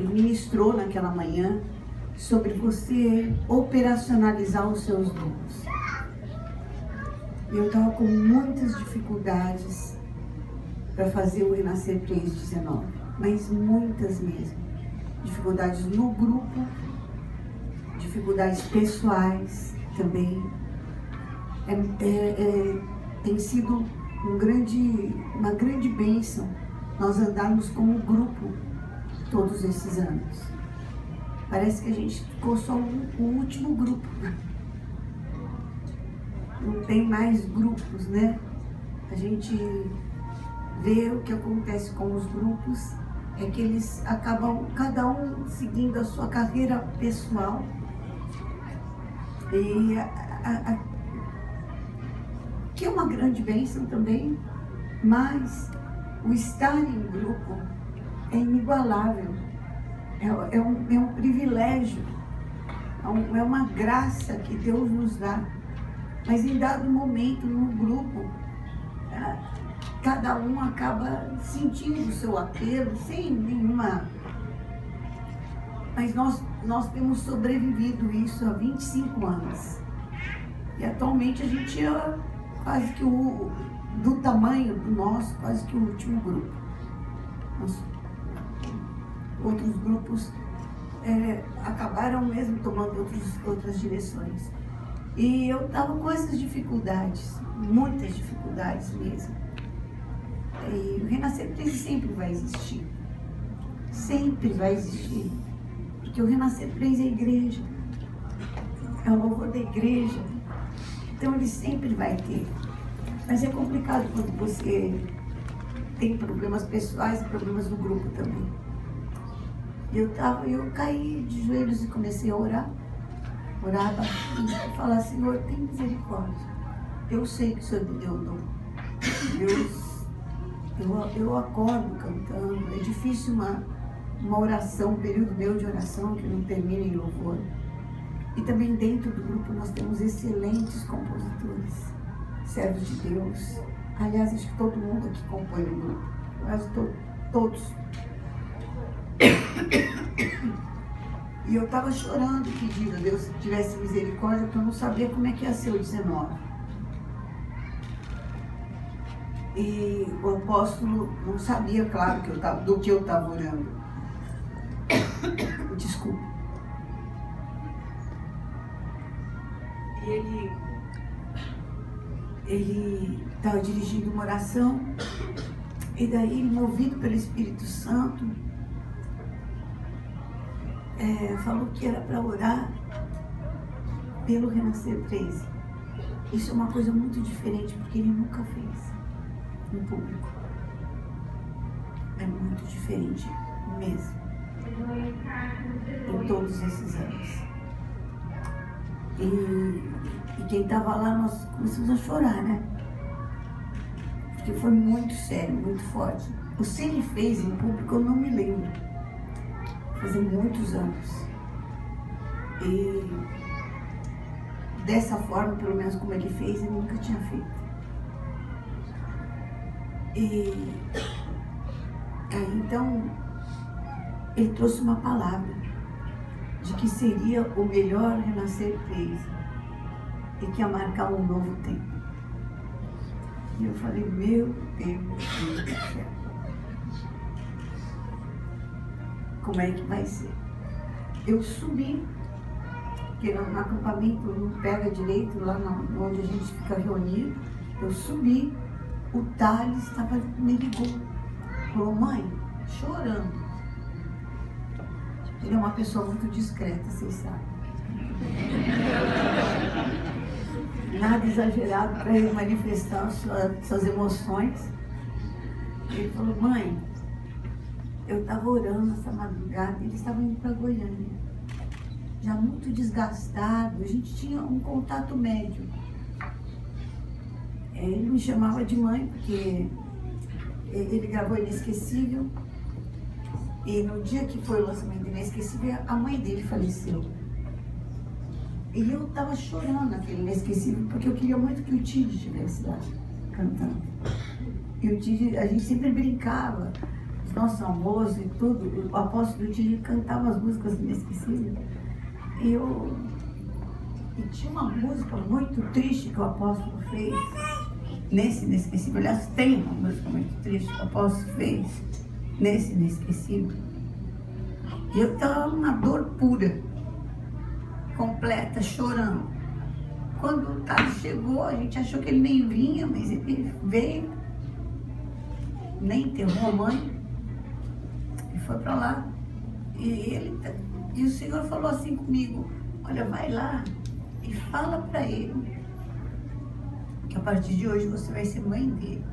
ministrou naquela manhã sobre você operacionalizar os seus dons. Eu estava com muitas dificuldades para fazer o Renascer 319, mas muitas mesmo. Dificuldades no grupo, dificuldades pessoais também. Tem sido uma grande bênção nós andarmos como grupo todos esses anos. Parece que a gente ficou só o último grupo. Não tem mais grupos, né? A gente vê o que acontece com os grupos, é que eles acabam, cada um seguindo a sua carreira pessoal. E que é uma grande bênção também, mas o estar em grupo é inigualável, é um privilégio, é uma graça que Deus nos dá. Mas em dado momento no grupo, cada um acaba sentindo o seu apelo sem nenhuma... Mas nós temos sobrevivido isso há 25 anos. E atualmente a gente é quase que do tamanho do nosso, quase que o último grupo. Outros grupos acabaram mesmo tomando outras direções. E eu estava com essas dificuldades, muitas dificuldades mesmo. E o Renascer 3 sempre vai existir. Sempre vai existir. Porque o Renascer 3 é a igreja. É o louvor da igreja. Então ele sempre vai ter. Mas é complicado quando você tem problemas pessoais e problemas no grupo também. Eu caí de joelhos e comecei a orar. Orava e falava: Senhor, tem misericórdia. Eu sei que o Senhor me deu o dom. Eu acordo cantando. É difícil uma oração, um período meu de oração que não termina em louvor. E também dentro do grupo nós temos excelentes compositores, servos de Deus. Aliás, acho que todo mundo aqui compõe o grupo. Quase todos. E eu estava chorando, pedindo a Deus que tivesse misericórdia, porque eu não sabia como é que ia ser o 19. E o apóstolo não sabia, claro, do que eu estava orando. Desculpa. E ele estava dirigindo uma oração, e daí, movido pelo Espírito Santo, falou que era para orar pelo Renascer 13. Isso é uma coisa muito diferente, porque ele nunca fez em público. É muito diferente mesmo, em todos esses anos. E quem estava lá, nós começamos a chorar, né? Porque foi muito sério, muito forte. O se ele fez em público, eu não me lembro. Fazia muitos anos. E dessa forma, pelo menos como ele fez, ele nunca tinha feito. E aí, então, ele trouxe uma palavra de que seria o melhor Renascer 3 e que ia marcar um novo tempo. E eu falei: meu Deus do céu, como é que vai ser? Eu subi, porque no acampamento não pega direito, lá onde a gente fica reunido. Eu subi, o Thales me ligou, falou: mãe, chorando. Ele é uma pessoa muito discreta, vocês sabem. Nada exagerado para ele manifestar suas emoções. Ele falou: mãe, eu estava orando essa madrugada, eles estavam indo para Goiânia, já muito desgastado, a gente tinha um contato médio. Ele me chamava de mãe, porque ele gravou Inesquecível, e no dia que foi o lançamento do Inesquecível, a mãe dele faleceu. E eu estava chorando naquele Inesquecível, porque eu queria muito que o Tid estivesse lá, cantando. E o Tid, a gente sempre brincava, nosso almoço e tudo, o apóstolo Didi cantava as músicas inesquecíveis. E tinha uma música muito triste que o apóstolo fez, nesse inesquecível. Aliás, tem uma música muito triste que o apóstolo fez, nesse inesquecível. E eu estava numa dor pura, completa, chorando. Quando o Thales chegou, a gente achou que ele nem vinha, mas ele veio, nem enterrou a mãe, e foi para lá. E o Senhor falou assim comigo: olha, vai lá e fala para ele que a partir de hoje você vai ser mãe dele.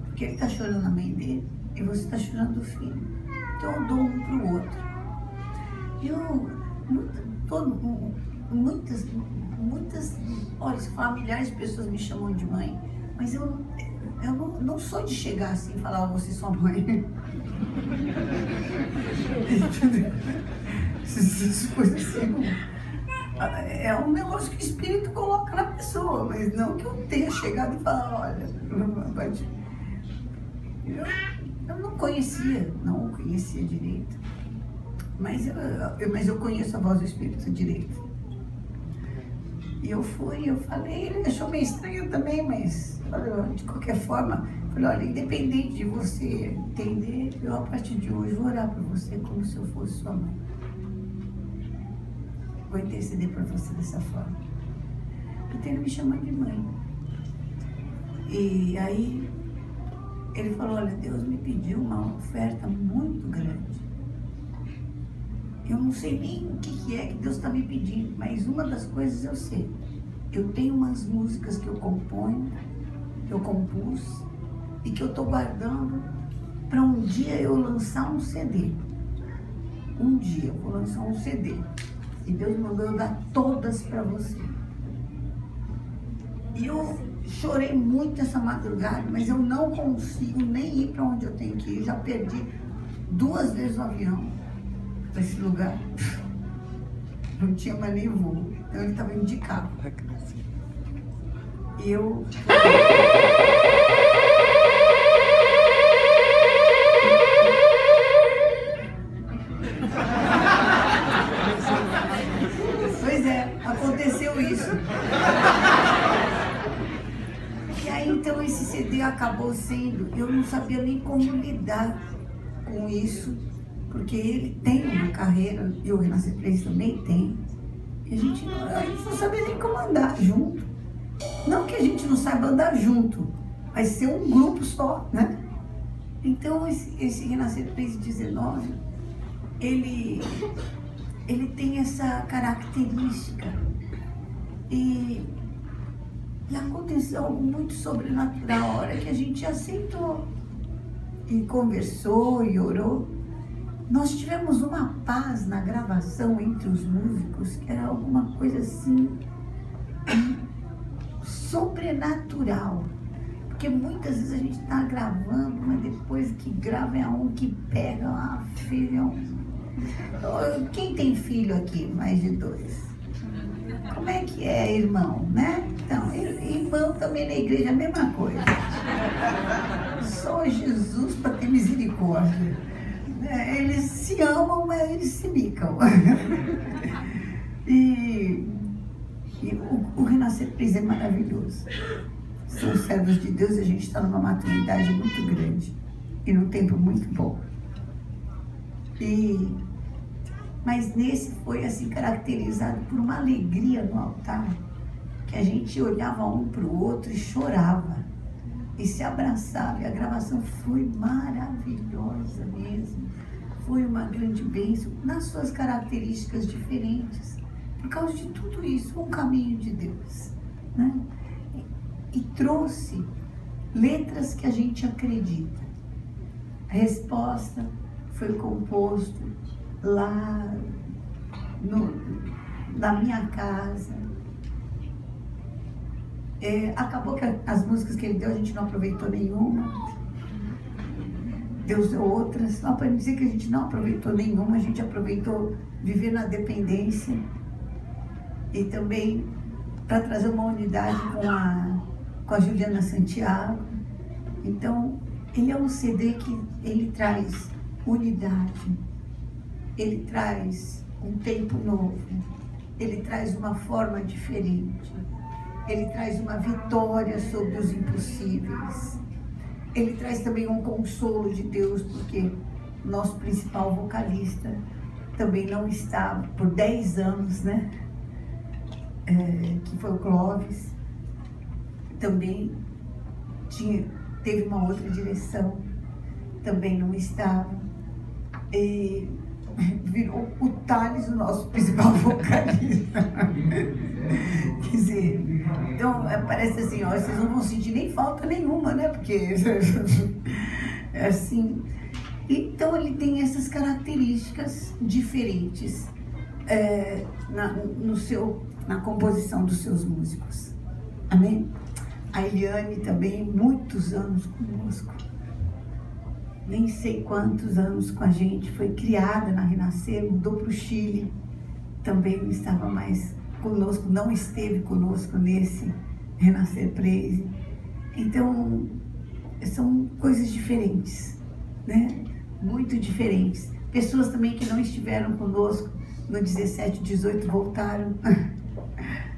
Porque ele está chorando a mãe dele e você está chorando o filho. Então eu dou um para o outro. Muitas, olha, familiares de pessoas me chamam de mãe, mas eu não sou de chegar assim e falar: você é sua mãe. Essas coisas assim. É um negócio que o Espírito coloca na pessoa, mas não que eu tenha chegado e falar: olha, eu não conhecia direito, mas eu conheço a voz do Espírito direito. E eu falei, ele achou meio estranho também, mas de qualquer forma, falei: olha, independente de você entender, eu a partir de hoje vou orar por você como se eu fosse sua mãe. Vou interceder por você dessa forma. Então ele me chamou de mãe. E aí ele falou: olha, Deus me pediu uma oferta muito grande. Eu não sei nem o que é que Deus está me pedindo, mas uma das coisas eu sei. Eu tenho umas músicas que eu componho, que eu compus, e que eu estou guardando para um dia eu lançar um CD. Um dia eu vou lançar um CD. E Deus mandou eu dar todas para você. E eu chorei muito essa madrugada, mas eu não consigo nem ir para onde eu tenho que ir. Eu já perdi 2 vezes o avião para esse lugar. Não tinha mais nem voo. Então ele estava indo de carro. E eu... Pois é, aconteceu isso. E aí então esse CD acabou sendo... Eu não sabia nem como lidar com isso, porque ele tem uma carreira, e o Renascer Praise também tem, e a gente não sabia nem como andar junto. Não que a gente não saiba andar junto, mas ser um grupo só, né? Então esse Renascer Praise 19, ele tem essa característica. E aconteceu algo muito sobrenatural a hora que a gente aceitou e conversou e orou. Nós tivemos uma paz na gravação entre os músicos, que era alguma coisa assim sobrenatural. Porque muitas vezes a gente está gravando, mas depois que grava é um que pega uma filha. Quem tem filho aqui, mais de 2? Como é que é, irmão, né? Então, irmão também na igreja é a mesma coisa. Só Jesus para ter misericórdia. Eles se amam, mas eles se bicam. E o Renascer Praise é maravilhoso. São servos de Deus e a gente está numa maturidade muito grande e num tempo muito bom. Mas nesse foi assim caracterizado por uma alegria no altar, que a gente olhava um para o outro e chorava e se abraçava. E a gravação foi maravilhosa mesmo. Foi uma grande bênção nas suas características diferentes. Por causa de tudo isso, um caminho de Deus, né? E trouxe letras que a gente acredita. A resposta foi composto lá na minha casa. Acabou que as músicas que ele deu, a gente não aproveitou nenhuma. Deus deu outras. Não para dizer que a gente não aproveitou nenhuma, a gente aproveitou viver na dependência e também para trazer uma unidade com a Juliana Santiago. Então, Ele é um CD que ele traz unidade, ele traz um tempo novo, ele traz uma forma diferente, ele traz uma vitória sobre os impossíveis, ele traz também um consolo de Deus, porque nosso principal vocalista também não está por 10 anos, né? Que foi o Clóvis, também teve uma outra direção, também não estava, e virou o Thales o nosso principal vocalista. Quer dizer, então parece assim, ó, vocês não vão sentir nem falta nenhuma, né? Porque é assim. Então ele tem essas características diferentes na composição dos seus músicos. Amém? A Eliane também, muitos anos conosco, nem sei quantos anos com a gente, foi criada na Renascer, mudou para o Chile, também não estava mais conosco, não esteve conosco nesse Renascer Praise. Então, são coisas diferentes, né? Muito diferentes. Pessoas também que não estiveram conosco no 17, 18 voltaram,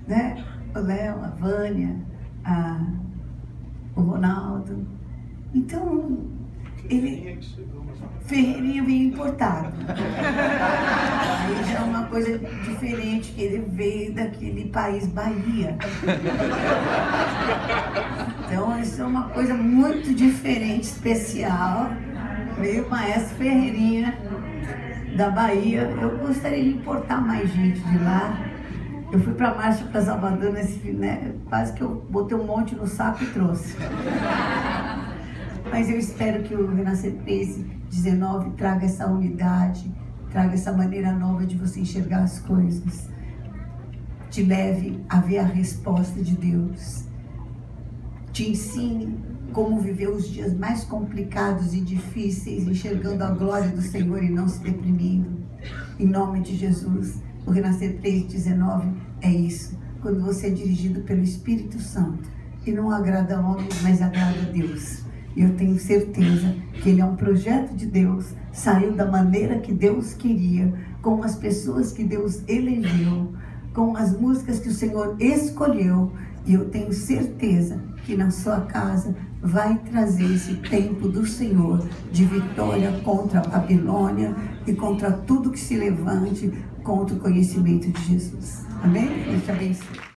né? O Léo, a Vânia, o Ronaldo. Então, Ferreirinha veio importado. Aí já é uma coisa diferente, que ele veio daquele país, Bahia. Então, isso é uma coisa muito diferente, especial. Veio o maestro Ferreirinha da Bahia. Eu gostaria de importar mais gente de lá. Eu fui para a marcha para Salvador né? Quase que eu botei um monte no saco e trouxe. Mas eu espero que o Renascer Praise 19 traga essa unidade, traga essa maneira nova de você enxergar as coisas, te leve a ver a resposta de Deus, te ensine como viver os dias mais complicados e difíceis, enxergando a glória do Senhor e não se deprimindo. Em nome de Jesus, o Renascer Praise 19 é isso, quando você é dirigido pelo Espírito Santo e não agrada a homens, mas agrada a Deus. E eu tenho certeza que ele é um projeto de Deus, saiu da maneira que Deus queria, com as pessoas que Deus elegeu, com as músicas que o Senhor escolheu. E eu tenho certeza que na sua casa vai trazer esse tempo do Senhor de vitória contra a Babilônia e contra tudo que se levante contra o conhecimento de Jesus. Amém? Deus te abençoe.